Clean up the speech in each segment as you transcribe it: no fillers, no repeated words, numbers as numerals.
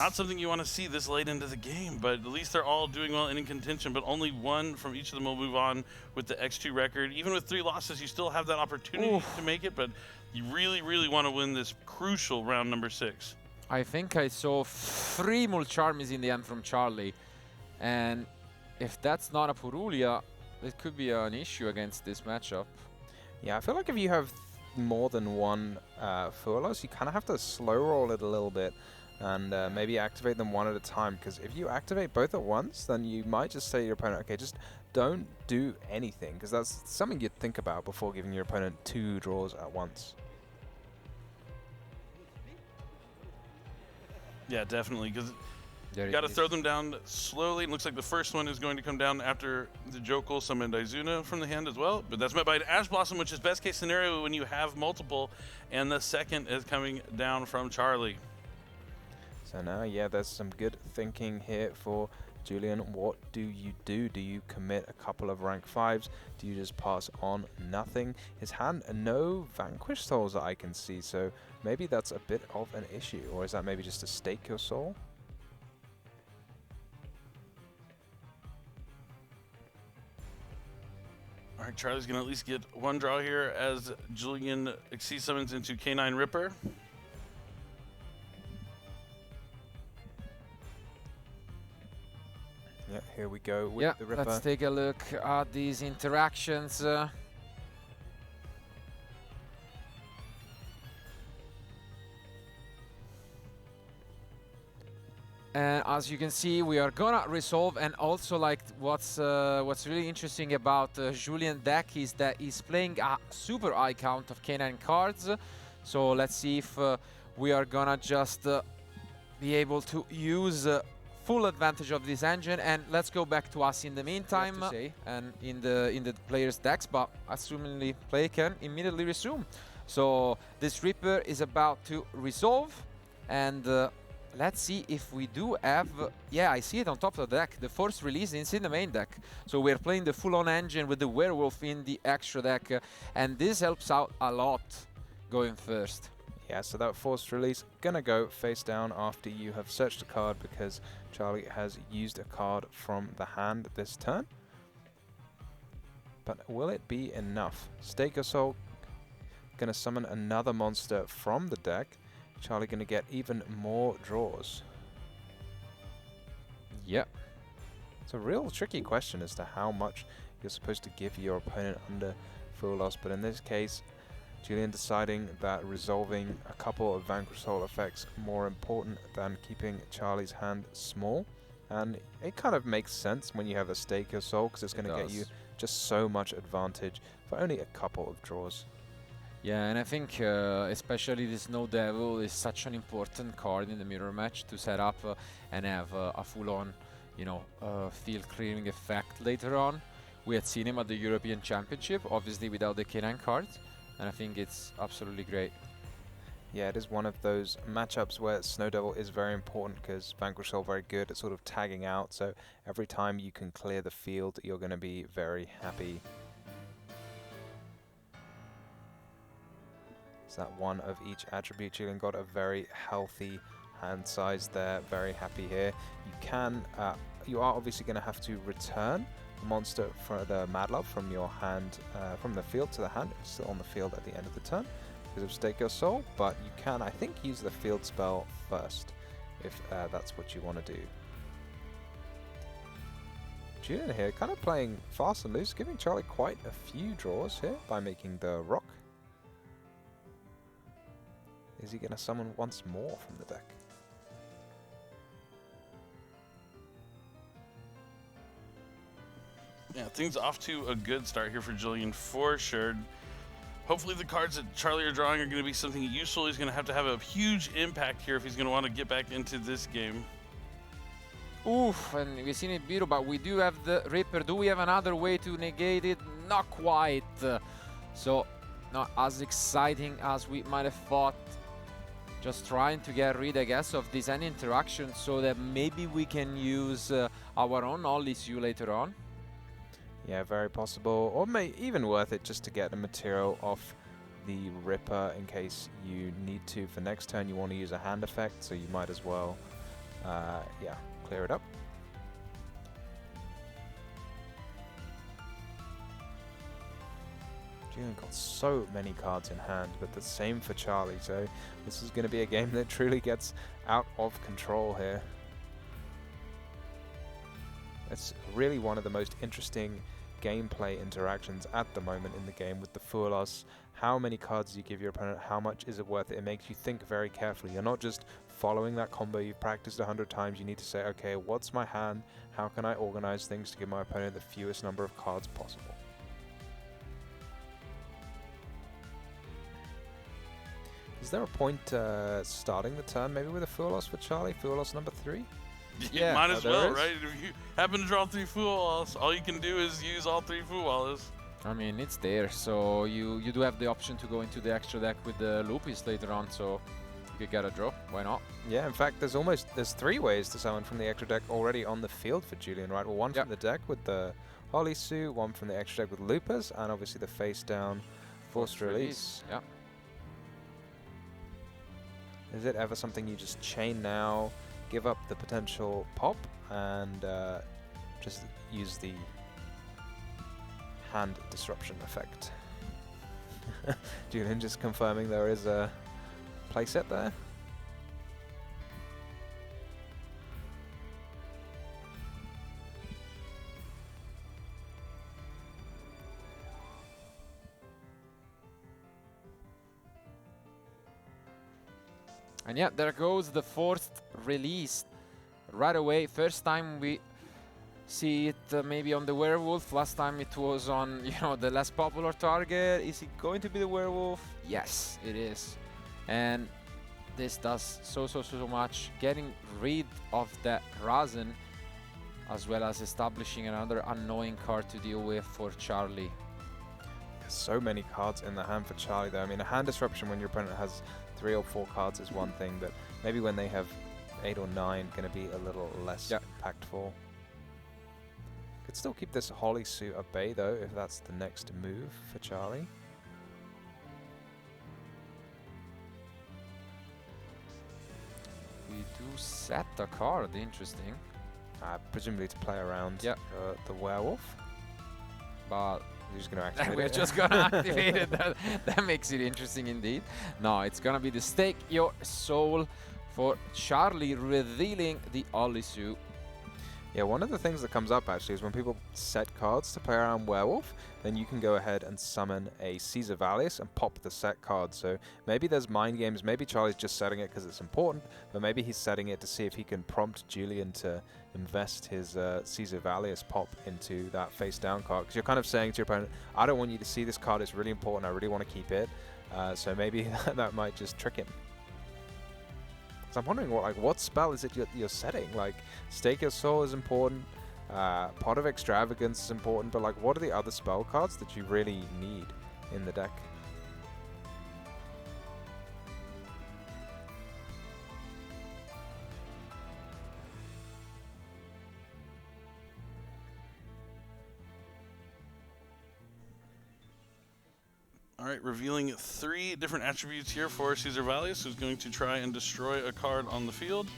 Not something you want to see this late into the game, but at least they're all doing well and in contention, but only one from each of them will move on with the X2 record. Even with 3 losses, you still have that opportunity to make it, but you really, really want to win this crucial round number 6. I think I saw 3 Mulcharmies in the end from Charlie, and if that's not a Purulia, it could be an issue against this matchup. Yeah, I feel like if you have more than one Fuelos, you kind of have to slow roll it a little bit and maybe activate them one at a time, because if you activate both at once, then you might just say to your opponent, okay, just don't do anything, because that's something you'd think about before giving your opponent 2 draws at once. Yeah, definitely, because you got to throw them down slowly. It looks like the first one is going to come down after the Jokul summoned Izuna from the hand as well. But that's met by an Ash Blossom, which is best case scenario when you have multiple. And the second is coming down from Charlie. So now, yeah, there's some good thinking here for Julian. What do you do? Do you commit a couple of rank 5s? Do you just pass on nothing? His hand, no Vanquish souls that I can see, so maybe that's a bit of an issue. Or is that maybe just to stake your soul? All right, Charlie's going to at least get one draw here as Julian Exceed summons into K9 Ripper. Yeah, here we go with the Ripper. Let's take a look at these interactions. And as you can see, we are gonna resolve, and also like what's really interesting about Julian deck is that he's playing a super high count of K9 cards. So let's see if we are gonna just be able to use full advantage of this engine, and let's go back to us in the meantime and in the players' decks, but assumingly play can immediately resume. So this Ripper is about to resolve, and let's see if we do have, yeah, I see it on top of the deck. The first release is in the main deck. So we're playing the full-on engine with the Werewolf in the extra deck, and this helps out a lot going first. Yeah, so that forced release gonna go face down after you have searched a card, because Charlie has used a card from the hand this turn. But will it be enough? Stake your soul, gonna summon another monster from the deck. Charlie gonna get even more draws. Yep. It's a real tricky question as to how much you're supposed to give your opponent under full loss, but in this case, Julian deciding that resolving a couple of Vanquish Soul effects more important than keeping Charlie's hand small. And it kind of makes sense when you have a Stake Your Soul, because it's going to get you just so much advantage for only a couple of draws. Yeah, and I think especially the Snow Devil is such an important card in the mirror match to set up and have a full-on, you know, field clearing effect later on. We had seen him at the European Championship, obviously without the K9 cards, and I think it's absolutely great. Yeah, it is one of those matchups where Snow Devil is very important, because Vanquish Soul very good at sort of tagging out, so every time you can clear the field, you're going to be very happy. It's that one of each attribute. Julian got a very healthy hand size there, very happy here. You can, you are obviously going to have to return the monster for the Madlove from your hand, from the field to the hand. It's still on the field at the end of the turn because of Stake Your Soul, but you can, I think, use the field spell first if that's what you want to do. Julian here kind of playing fast and loose, giving Charlie quite a few draws here by making the rock. Is he going to summon once more from the deck? Yeah, things off to a good start here for Julian for sure. Hopefully the cards that Charlie are drawing are going to be something useful. He's going to have a huge impact here if he's going to want to get back into this game. Oof, and we've seen it beautiful, but we do have the Ripper. Do we have another way to negate it? Not quite. So, not as exciting as we might have thought. Just trying to get rid, I guess, of this end interaction so that maybe we can use our own Ollisu later on. Yeah, very possible. Or even worth it just to get the material off the Ripper in case you need to. For next turn, you want to use a hand effect, so you might as well clear it up. Julian got so many cards in hand, but the same for Charlie, so this is going to be a game that truly gets out of control here. It's really one of the most interesting gameplay interactions at the moment in the game with the Foulas. How many cards do you give your opponent? How much is it worth it? It makes you think very carefully. You're not just following that combo you've practiced 100 times. You need to say, okay, what's my hand? How can I organize things to give my opponent the fewest number of cards possible? Is there a point starting the turn maybe with a Foulas for Charlie? Foulas number 3? Yeah, might as well, right? If you happen to draw 3 Foulas, all you can do is use all 3 Foulas. I mean, it's there, so you do have the option to go into the extra deck with the Lupis later on, so you could get a draw. Why not? Yeah, in fact, there's 3 ways to summon from the extra deck already on the field for Julian, right? Well, one from the deck with the Holisu, one from the extra deck with Lupus, and obviously the face down forced release. Yeah. Is it ever something you just chain now, give up the potential pop, and just use the hand disruption effect? Julian just confirming there is a playset there. And yeah, there goes the forced release right away. First time we see it maybe on the werewolf. Last time it was on, you know, the less popular target. Is it going to be the werewolf? Yes, it is. And this does so much, getting rid of that Razen, as well as establishing another annoying card to deal with for Charlie. So many cards in the hand for Charlie though. I mean, a hand disruption when your opponent has 3 or 4 cards is one thing, but maybe when they have 8 or 9, going to be a little less impactful. Could still keep this Holisu at bay though, if that's the next move for Charlie. We do set a card, interesting. Presumably to play around the werewolf. But we're just going to activate we're it. just going to activate it. That makes it interesting indeed. No, it's going to be the Stake Your Soul for Charlie, revealing the Holisu. Yeah, one of the things that comes up actually is when people set cards to play around Werewolf, then you can go ahead and summon a Caesar Valius and pop the set card. So maybe there's mind games, maybe Charlie's just setting it because it's important, but maybe he's setting it to see if he can prompt Julian to invest his Caesar Valius pop into that face down card. Because you're kind of saying to your opponent, I don't want you to see this card, it's really important, I really want to keep it. So maybe that might just trick him. So I'm wondering what spell is it you're setting? Like, Stake Your Soul is important, Pot of Extravagance is important, but like, what are the other spell cards that you really need in the deck? All right, revealing 3 different attributes here for Caesar Valius, who's going to try and destroy a card on the field.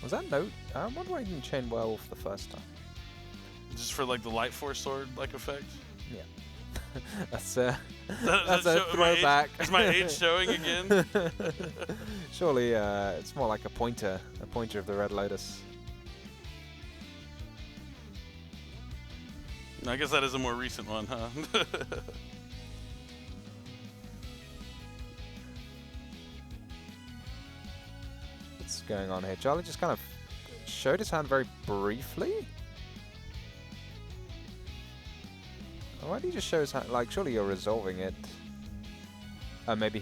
Was that note? I wonder why I didn't chain Werewolf the first time. Just for like the Light Force Sword-like effect? Yeah. that's a throwback. Is my age showing again? Surely it's more like a pointer of the Red Lotus. I guess that is a more recent one, huh? What's going on here? Charlie just kind of showed his hand very briefly. Why did he just show his hand? Like, surely you're resolving it. Maybe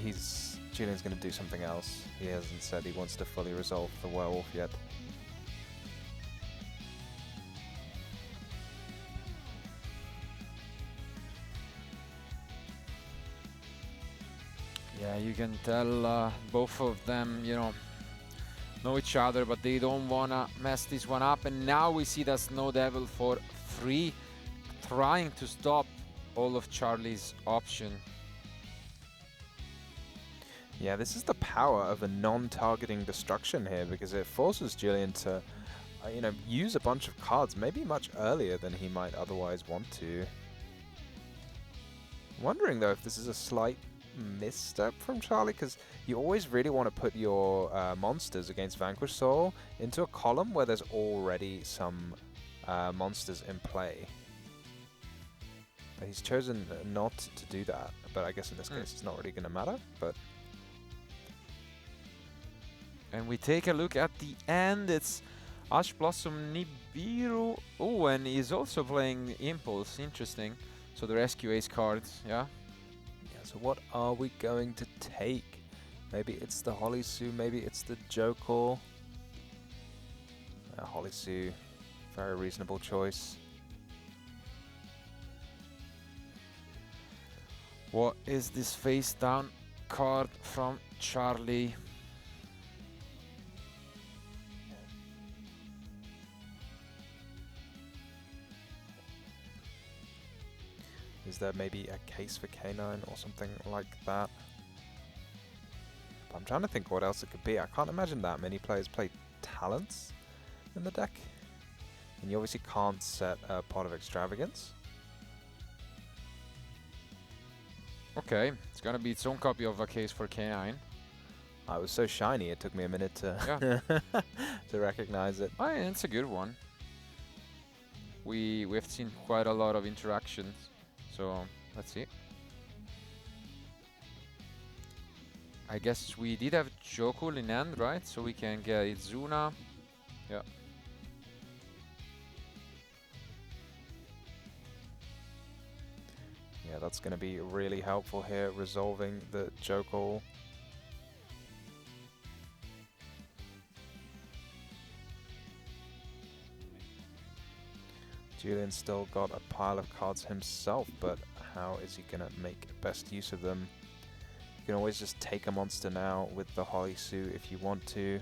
Julian's going to do something else. He hasn't said he wants to fully resolve the werewolf yet. Yeah, you can tell both of them, you know each other, but they don't want to mess this one up. And now we see that Snow Devil for free, trying to stop all of Charlie's option. Yeah, this is the power of a non-targeting destruction here, because it forces Julian to, you know, use a bunch of cards maybe much earlier than he might otherwise want to. I'm wondering though if this is a slight misstep from Charlie, because you always really want to put your monsters against Vanquish Soul into a column where there's already some monsters in play. But he's chosen not to do that, but I guess in this case it's not really going to matter. But and we take a look at the end. It's Ash Blossom Nibiru. Oh, and he's also playing Impulse. Interesting. So the Rescue Ace cards, yeah. Yeah, so what are we going to take? Maybe it's the Holisu, maybe it's the Jokel. Holisu, very reasonable choice. What is this face down card from Charlie? Is there maybe a case for K9 or something like that? But I'm trying to think what else it could be. I can't imagine that many players play talents in the deck. And you obviously can't set a Pot of Extravagance. Okay, it's gonna be its own copy of a case for K9. It was so shiny it took me a minute to to recognize it. Oh, yeah, it's a good one. We've seen quite a lot of interactions, so let's see. I guess we did have Jokul in hand, right? So we can get Izuna. Yeah. Yeah, that's going to be really helpful here, resolving the Jokul. Julian's still got a pile of cards himself, but how is he going to make best use of them? You can always just take a monster now with the Holisu if you want to.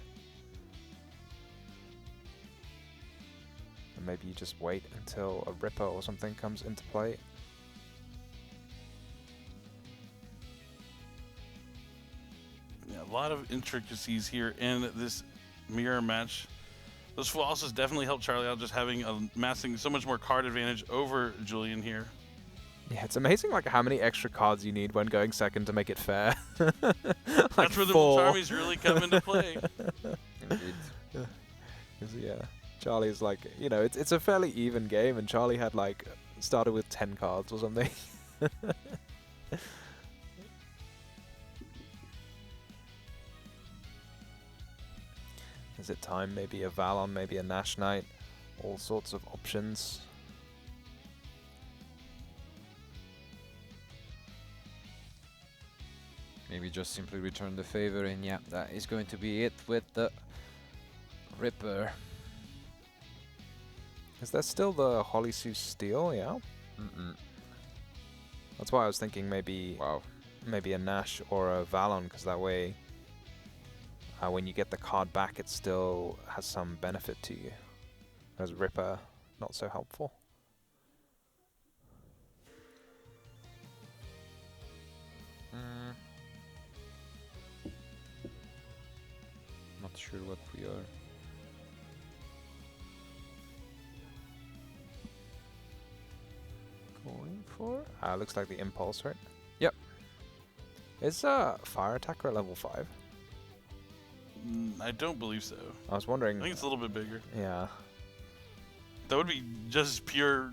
And maybe you just wait until a Ripper or something comes into play. A lot of intricacies here in this mirror match. Those full houses definitely helped Charlie out, just having amassing so much more card advantage over Julian here. Yeah, it's amazing like how many extra cards you need when going second to make it fair. Like that's where the armies really come into play. Indeed. Yeah, Charlie's like, you know, it's a fairly even game, and Charlie had like started with 10 cards or something. Is it time? Maybe a Valon, maybe a Nash Knight, all sorts of options. Maybe just simply return the favor, and yeah, that is going to be it with the Ripper. Is there still the Holisu Steel? Yeah. That's why I was thinking maybe maybe a Nash or a Valon, because that way when you get the card back it still has some benefit to you. Whereas Ripper, not so helpful. Not sure what we are. Going for? Looks like the Impulse, right? Yep. Is Fire Attacker at level 5? I don't believe so. I was wondering. I think it's a little bit bigger. Yeah. That would be just pure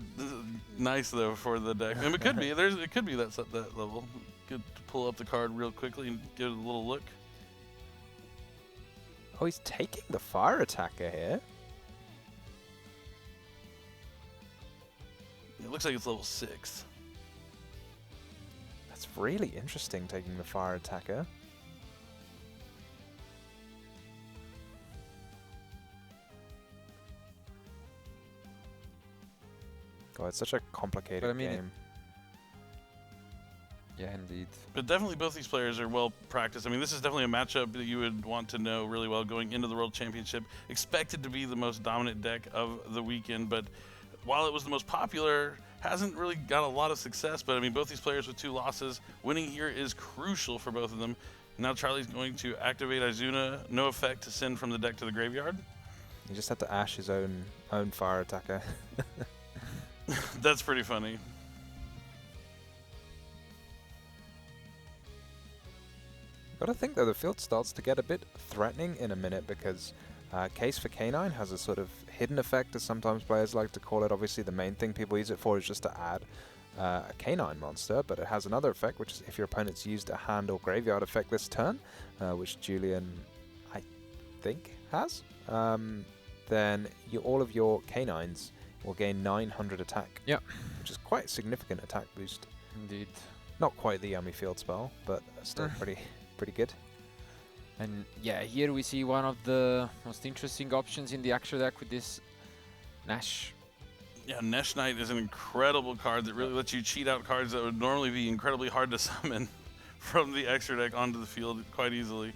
nice though for the deck. I mean, it could be. It could be that level. Good to pull up the card real quickly and give it a little look. Oh, he's taking the Fire Attacker here. It looks like it's level 6. That's really interesting, taking the Fire Attacker. God, it's such a complicated game. Yeah, indeed. But definitely both these players are well practiced. I mean, this is definitely a matchup that you would want to know really well going into the World Championship. Expected to be the most dominant deck of the weekend, but while it was the most popular, hasn't really got a lot of success. But I mean, both these players with 2 losses, winning here is crucial for both of them. Now Charlie's going to activate Izuna. No effect to send from the deck to the graveyard. He just had to ash his own fire attacker. That's pretty funny. Gotta think though, the field starts to get a bit threatening in a minute because Case for Canine has a sort of hidden effect, as sometimes players like to call it. Obviously the main thing people use it for is just to add a canine monster, but it has another effect, which is if your opponent's used a hand or graveyard effect this turn, which Julian, I think, has, then all of your canines will gain 900 attack. Yeah. Which is quite a significant attack boost. Indeed. Not quite the yummy field spell, but still pretty good. And yeah, here we see one of the most interesting options in the extra deck with this Nash. Yeah, Nesh Knight is an incredible card that really lets you cheat out cards that would normally be incredibly hard to summon from the extra deck onto the field quite easily.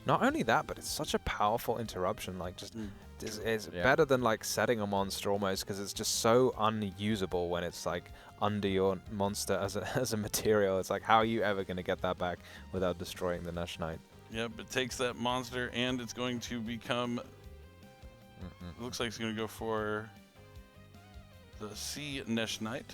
Not only that, but it's such a powerful interruption. Like, just it's better than like setting a monster almost, because it's just so unusable when it's like under your monster as a material. It's like, how are you ever going to get that back without destroying the Nesh Knight? Yep, it takes that monster and it's going to become. It looks like it's going to go for the C Nesh Knight.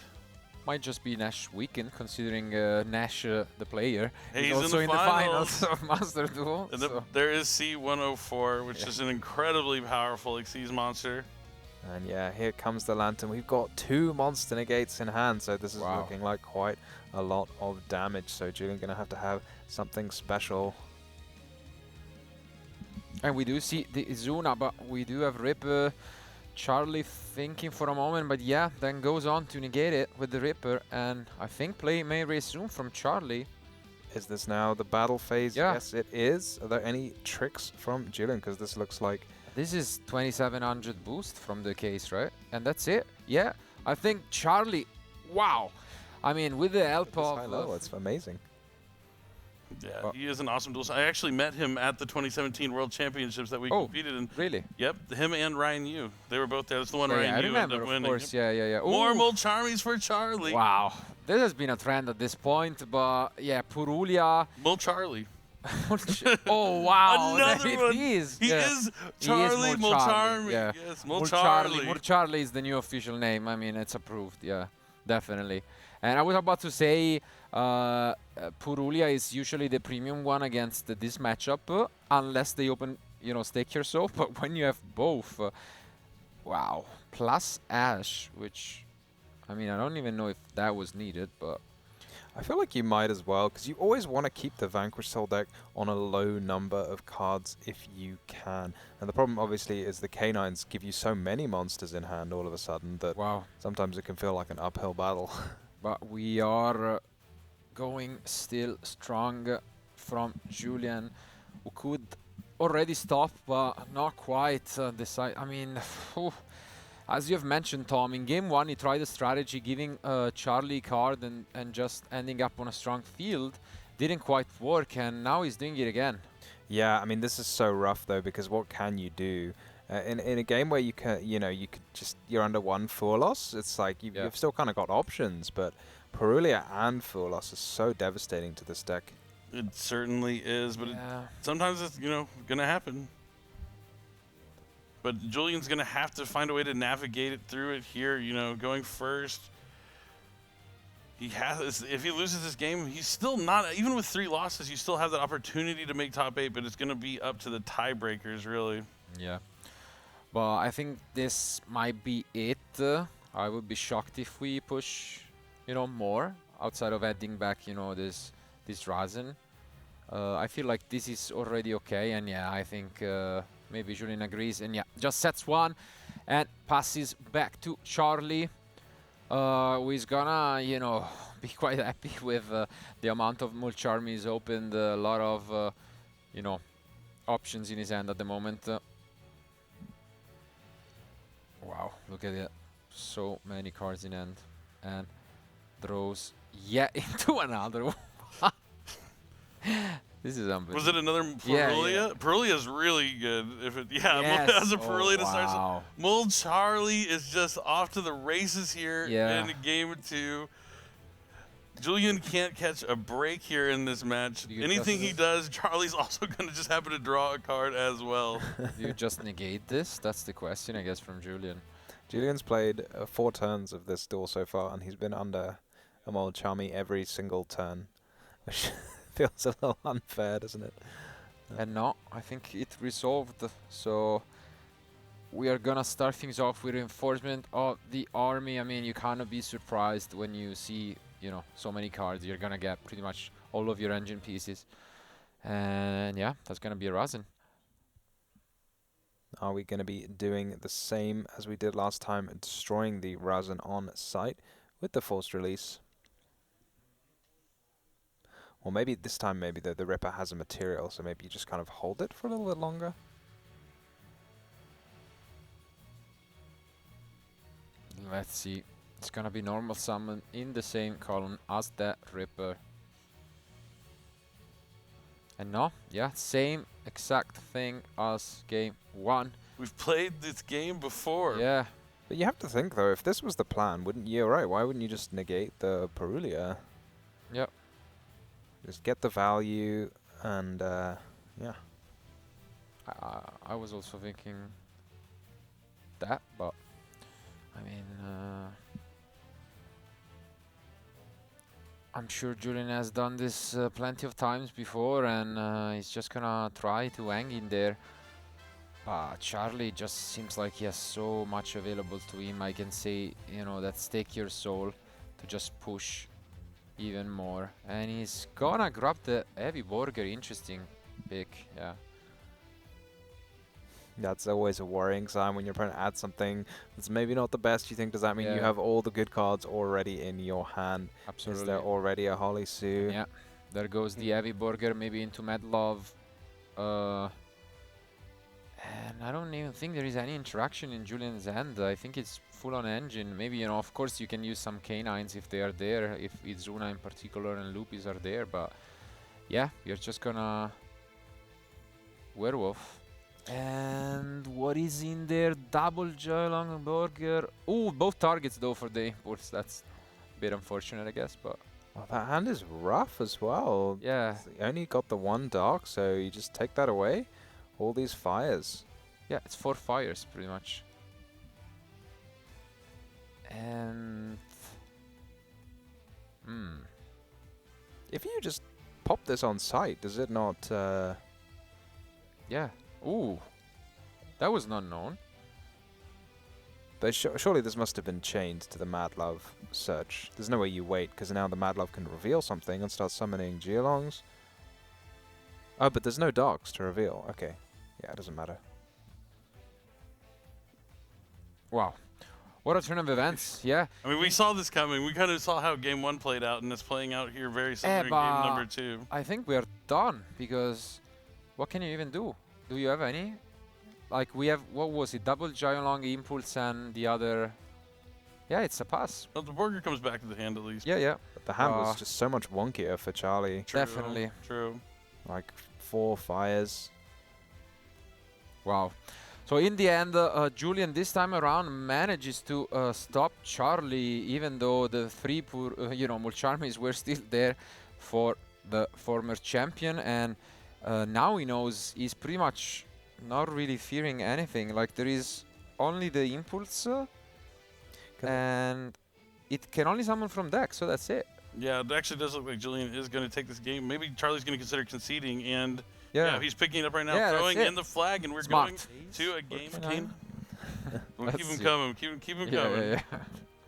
Might just be Nash weekend, considering Nash, the player, Hey, is also in the finals of Master Duel. And So. there is C104, which is an incredibly powerful Xyz monster. And yeah, here comes the Lantern. We've got 2 monster negates in hand, so this is looking like quite a lot of damage. So Julian going to have something special. And we do see the Izuna, but we do have Ripper. Charlie thinking for a moment, but yeah, then goes on to negate it with the Ripper, and I think play may resume from Charlie. Is this now the battle phase? Yeah. Yes, it is. Are there any tricks from Julian? Because this looks like... This is 2700 boost from the case, right? And that's it. Yeah, I think Charlie, wow. I mean, with the help of... high level, it's amazing. Yeah, he is an awesome duelist. I actually met him at the 2017 World Championships that we competed in. Really? Yep, him and Ryan Yu. They were both there. That's the one Ryan I Yu remember, ended up of winning. course. Yeah. More Mulcharmies for Charlie. Wow. This has been a trend at this point, but yeah, Purulia. Mulcharlie. Oh, wow. Another one. He is. He is Charlie Mulcharmy. Yeah. Yes, Mulcharlie. Mulcharlie is the new official name. I mean, it's approved. Yeah, definitely. And I was about to say, Purulia is usually the premium one against this matchup, unless they open, Stake Yourself. But when you have both, wow, plus Ash, which, I mean, I don't even know if that was needed, but... I feel like you might as well, because you always want to keep the Vanquish Soul deck on a low number of cards if you can. And the problem, obviously, is the Canines give you so many monsters in hand all of a sudden that sometimes it can feel like an uphill battle. But we are going still strong from Julian, who could already stop, but not quite decide. I mean, as you have mentioned, Tom, in game 1 he tried a strategy giving Charlie card and just ending up on a strong field. Didn't quite work, and now he's doing it again. Yeah, I mean, this is so rough though, because what can you do? In a game where you can, you're under 1 Full Loss, it's like you've still kind of got options, but Purulia and Full Loss is so devastating to this deck. It certainly is, but sometimes it's, gonna happen. But Julian's gonna have to find a way to navigate it through it here, going first. He has, if he loses this game, he's still not, even with 3 losses, you still have that opportunity to make top 8, but it's gonna be up to the tiebreakers, really. Yeah. But I think this might be it. I would be shocked if we push, more outside of adding back, this Razen. I feel like this is already okay, and yeah, I think maybe Julian agrees, and yeah, just sets 1 and passes back to Charlie, who is gonna, be quite happy with the amount of Mulcharmies opened, a lot of, options in his hand at the moment. Wow, look at it. So many cards in hand. And throws into another one. This is unbelievable. Was it another Purulia? Yeah. Purulia's really good. Yes. As a Purulia to start. Wow. Mulcharlie is just off to the races here Yeah. in game 2. Julian can't catch a break here in this match. Do you Anything just- he does, Charlie's also going to just happen to draw a card as well. Do you just negate this? That's the question, I guess, from Julian. Julian's played 4 turns of this duel so far, and he's been under Mulcharmy every single turn, which feels a little unfair, doesn't it? And no, I think it resolved. So we are gonna start things off with reinforcement of the army. I mean, you cannot be surprised when you see, you know, so many cards. You're gonna get pretty much all of your engine pieces. And yeah, that's gonna be a Razin. Are we going to be doing the same as we did last time, destroying the Razin on site with the forced release? Or maybe this time, maybe the Ripper has a material, so maybe you just kind of hold it for a little bit longer. Let's see. It's gonna be normal summon in the same column as that Ripper. And no, yeah, same exact thing as game 1. We've played this game before. Yeah, But you have to think, though, if this was the plan, wouldn't you? Right, why wouldn't you just negate the Perulia? yep. Just get the value and, yeah. I was also thinking that, but I mean, I'm sure Julian has done this plenty of times before, and he's just gonna try to hang in there. Charlie just seems like he has so much available to him. I can say, you know, that stake your soul to just push even more. And he's gonna grab the heavy burger. Interesting pick, yeah. That's always a worrying sign when you're trying to add something that's maybe not the best. You think, does that mean you Yeah. have all the good cards already in your hand? Absolutely. Is there already a Holly Sue? Yeah, there goes the heavy burger, maybe into Medlov. And I don't even think there is any interaction in Julian's hand. I think it's full on engine. Maybe, you know, of course you can use some canines if they are there, if Izuna in particular and Lupis are there, but yeah, you're just gonna werewolf. And what is in there? Double Joylong burger. Ooh, both targets though for the impulse. That's a bit unfortunate, I guess, but Well, that hand is rough as well. yeah. You only got the 1 dark, so you just take that away. All these fires. Yeah, it's 4 fires pretty much. And If you just pop this on site, does it not... yeah. Ooh, that was not known. But surely this must have been chained to the Mad Love search. There's no way you wait, because now the Mad Love can reveal something and start summoning Geolongs. Oh, but there's no darks to reveal. Okay. Yeah, it doesn't matter. Wow, what a turn of events! Yeah, I mean, we saw this coming. We kind of saw how game 1 played out, and it's playing out here very similar in game but number 2. I think we are done because what can you even do? Do you have any? Like we have, what was it? Double Giant Long Impulse and the other. Yeah, it's a pass. Well, the burger comes back to the hand at least. Yeah, yeah, But the hand was just so much wonkier for Charlie. True, definitely. True. Like 4 fires. Wow. So in the end, Julian this time around manages to stop Charlie, even though the 3 you know, Mulcharmies were still there for the former champion, and now he knows he's pretty much not really fearing anything. Like there is only the impulse, and it can only summon from deck, so that's it. Yeah, it actually does look like Julian is going to take this game. Maybe Charlie's going to consider conceding, and Yeah, he's picking it up right now, Yeah, that's throwing it. in the flag, and we're Smart. going to a game. Working We'll keep Let's him see. coming. Keep him coming.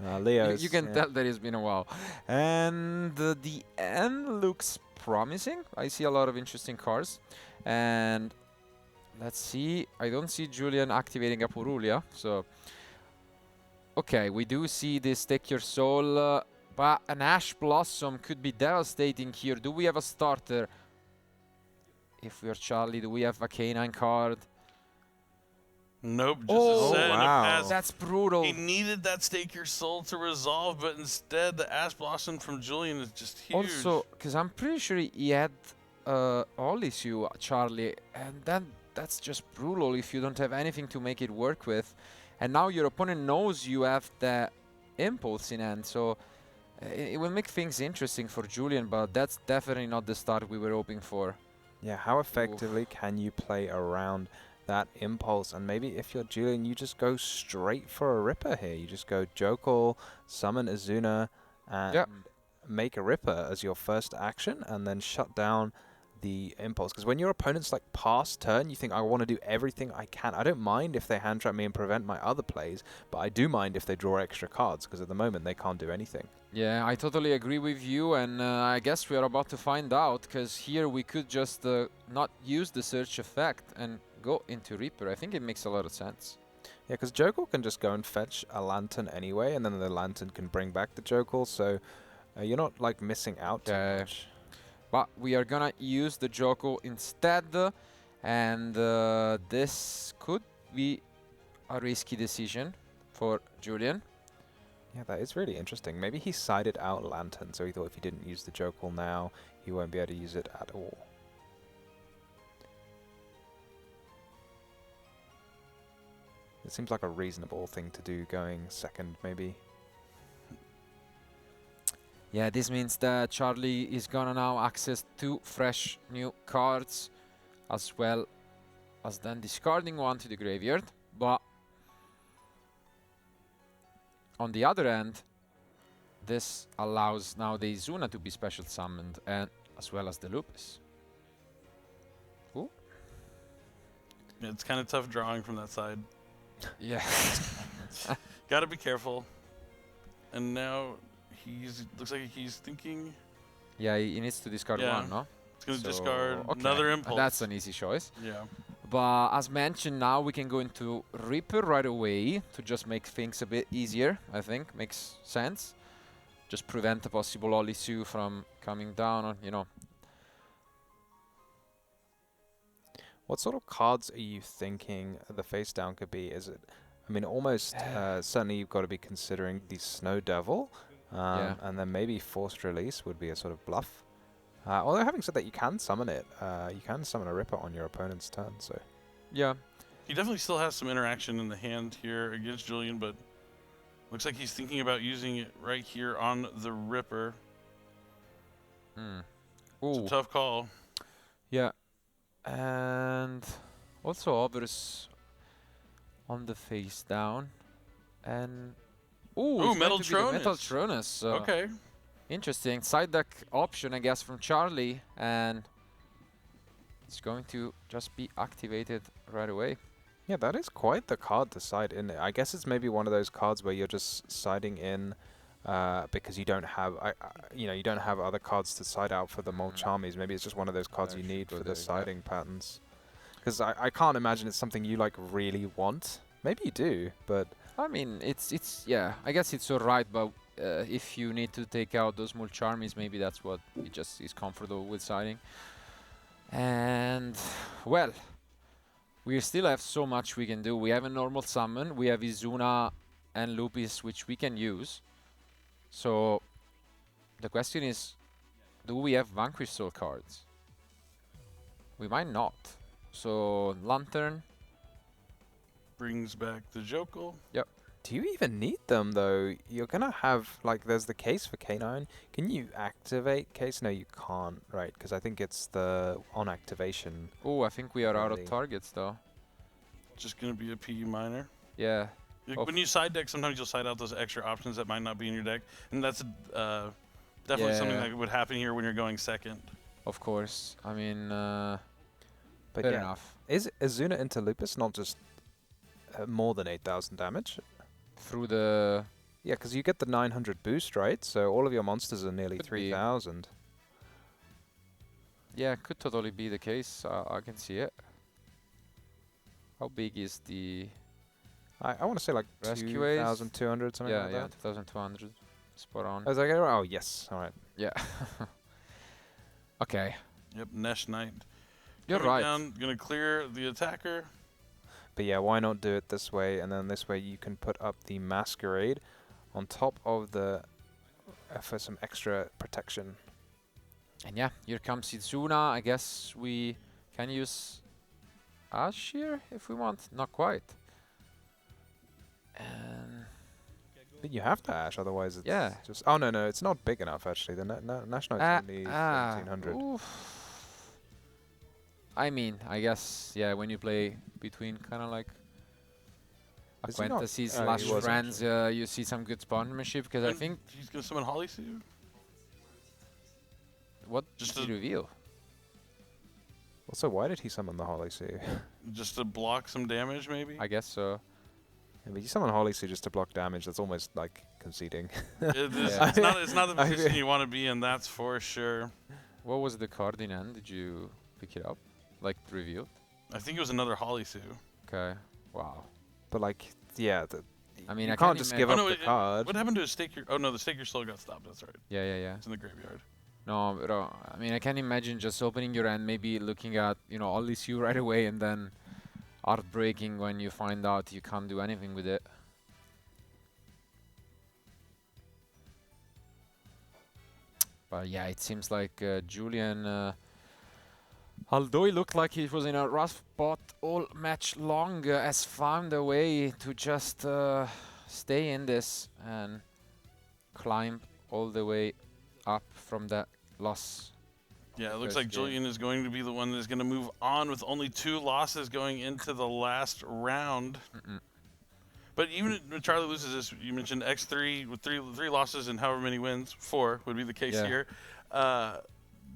yeah. Leo's. You can tell that it's been a while. And the end looks promising. I see a lot of interesting cards. And let's see. I don't see Julian activating a Purulia. So, okay, we do see this Take Your Soul. But an Ash Blossom could be devastating here. Do we have a starter? If we are Charlie, do we have a Canine card? Nope, just Oh, a set and a wow. pass. That's brutal. He needed that Stake Your Soul to resolve, but instead the Ash Blossom from Julian is just huge. Also, because I'm pretty sure he had all issue, Charlie, and then that's just brutal if you don't have anything to make it work with. And now your opponent knows you have the impulse in hand, so It will make things interesting for Julian, but that's definitely not the start we were hoping for. Yeah, how effectively can you play around that impulse? And maybe if you're Julian, you just go straight for a Ripper here. You just go Jokul, summon Azuna, and make a Ripper as your first action, and then shut down the impulse. Because when your opponent's like past turn, you think, I want to do everything I can. I don't mind if they hand trap me and prevent my other plays, but I do mind if they draw extra cards, because at the moment they can't do anything. Yeah, I totally agree with you, and I guess we are about to find out, because here we could just not use the search effect and go into Reaper. I think it makes a lot of sense. Yeah, because Jokul can just go and fetch a Lantern anyway, and then the Lantern can bring back the Jokul, so you're not like missing out too much. But we are gonna use the Jokul instead, and this could be a risky decision for Julian. Yeah, that is really interesting. Maybe he sided out Lantern, so he thought if he didn't use the Jokul now, he won't be able to use it at all. It seems like a reasonable thing to do going second, maybe. Yeah, this means that Charlie is gonna now access 2 fresh new cards, as well as then discarding one to the graveyard. But on the other end, this allows now the Izuna to be special summoned, and as well as the Lupus. Ooh. Yeah, it's kind of tough drawing from that side. Yeah. Gotta be careful. And now looks like he's thinking. Yeah, he needs to discard one, no? He's gonna discard another impulse. That's an easy choice. Yeah. But as mentioned, now we can go into Reaper right away to just make things a bit easier, I think. Makes sense. Just prevent a possible Olisu from coming down on, you know. What sort of cards are you thinking the face down could be? Is it, I mean, almost certainly you've got to be considering the Snow Devil, and then maybe Forced Release would be a sort of bluff. Although having said that, you can summon it. You can summon a Ripper on your opponent's turn, so. Yeah. He definitely still has some interaction in the hand here against Julian, but looks like he's thinking about using it right here on the Ripper. It's a tough call. Yeah. And also others on the face down. And ooh, Metal Tronus. Metal Tronus. Okay. Interesting. Side deck option, I guess, from Charlie, and it's going to just be activated right away. Yeah, that is quite the card to side in. I guess it's maybe one of those cards where you're just siding in because you don't have, you don't have other cards to side out for the Molchamis. Maybe it's just one of those cards you need for the siding patterns. Because I can't imagine it's something you like really want. Maybe you do, but I mean, it's yeah. I guess it's alright, but if you need to take out those Molchamis, maybe that's what he just is comfortable with siding. And well, we still have so much we can do. We have a normal summon. We have Izuna and Lupus, which we can use. So the question is, do we have Vanquish Soul cards? We might not. So Lantern brings back the Jokul. Yep. do you even need them though? You're gonna have, like, there's the case for K9. Can you activate case? No, you can't, right? Because I think it's the on activation. Oh, I think we are out of targets though. Just gonna be a PE minor. Yeah. When you side deck, sometimes you'll side out those extra options that might not be in your deck, and that's definitely something that would happen here when you're going second. Of course. I mean, but fair enough. Is Azuna into Lupus not just more than 8,000 damage? Through the... Yeah, because you get the 900 boost, right? So all of your monsters are nearly 3,000. Yeah, could totally be the case. I can see it. How big is the... I want to say like 2,200, something like that. Yeah, 2,200. Spot on. I was like, oh, yes. All right. Yeah. Okay. Yep, Nesh Knight. You're right. Gonna clear the attacker. But yeah, why not do it this way? And then this way you can put up the Masquerade on top of the... for some extra protection. And yeah, here comes Izuna. I guess we can use Ash here if we want. Not quite. And But you have to Ash, otherwise it's Yeah. just... Oh, no, it's not big enough, actually. The National is only 1700. I mean, I guess, yeah, when you play between kind of like Is he not? acquaintances Oh, he slash was friends, you see some good spawnmanship, because I think... He's going to summon Holly Sue? What Just did he reveal? Also, why did he summon the Holy Sea? Just to block some damage, maybe? I guess so. Yeah, but you summon Holy Sea just to block damage, that's almost like conceding. It's not the position you want to be in, that's for sure. What was the card in end? Did you pick it up? Like, revealed? I think it was another Holly Sue. Okay. Wow. But like, yeah, I mean, you I can't can't just imagine- give Oh, up no, the card. What happened to Stake Your... Oh, no, the Stake Your Soul got stopped. That's right. Yeah. It's in the graveyard. No, but I mean, I can imagine just opening your end, maybe looking at, you know, all this you right away, and then heartbreaking when you find out you can't do anything with it. But yeah, it seems like Julian, although he looked like he was in a rough spot all match long, has found a way to just stay in this and climb all the way up from that loss. Yeah, it looks First like game. Julian is going to be the one that's going to move on with only 2 losses going into the last round. But even if Charlie loses this, you mentioned X3 with three losses and however many wins, 4 would be the case here.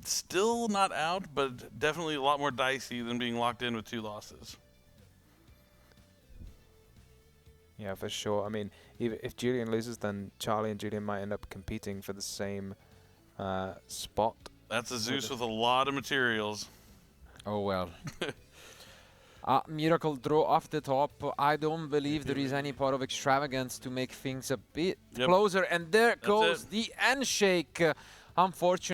Still not out, but definitely a lot more dicey than being locked in with 2 losses. Yeah, for sure. I mean, if Julian loses, then Charlie and Julian might end up competing for the same spot. That's a Zeus with a lot of materials. Oh well. Miracle draw off the top. I don't believe there is any part of extravagance to make things a bit closer. And there goes the handshake. Unfortunately.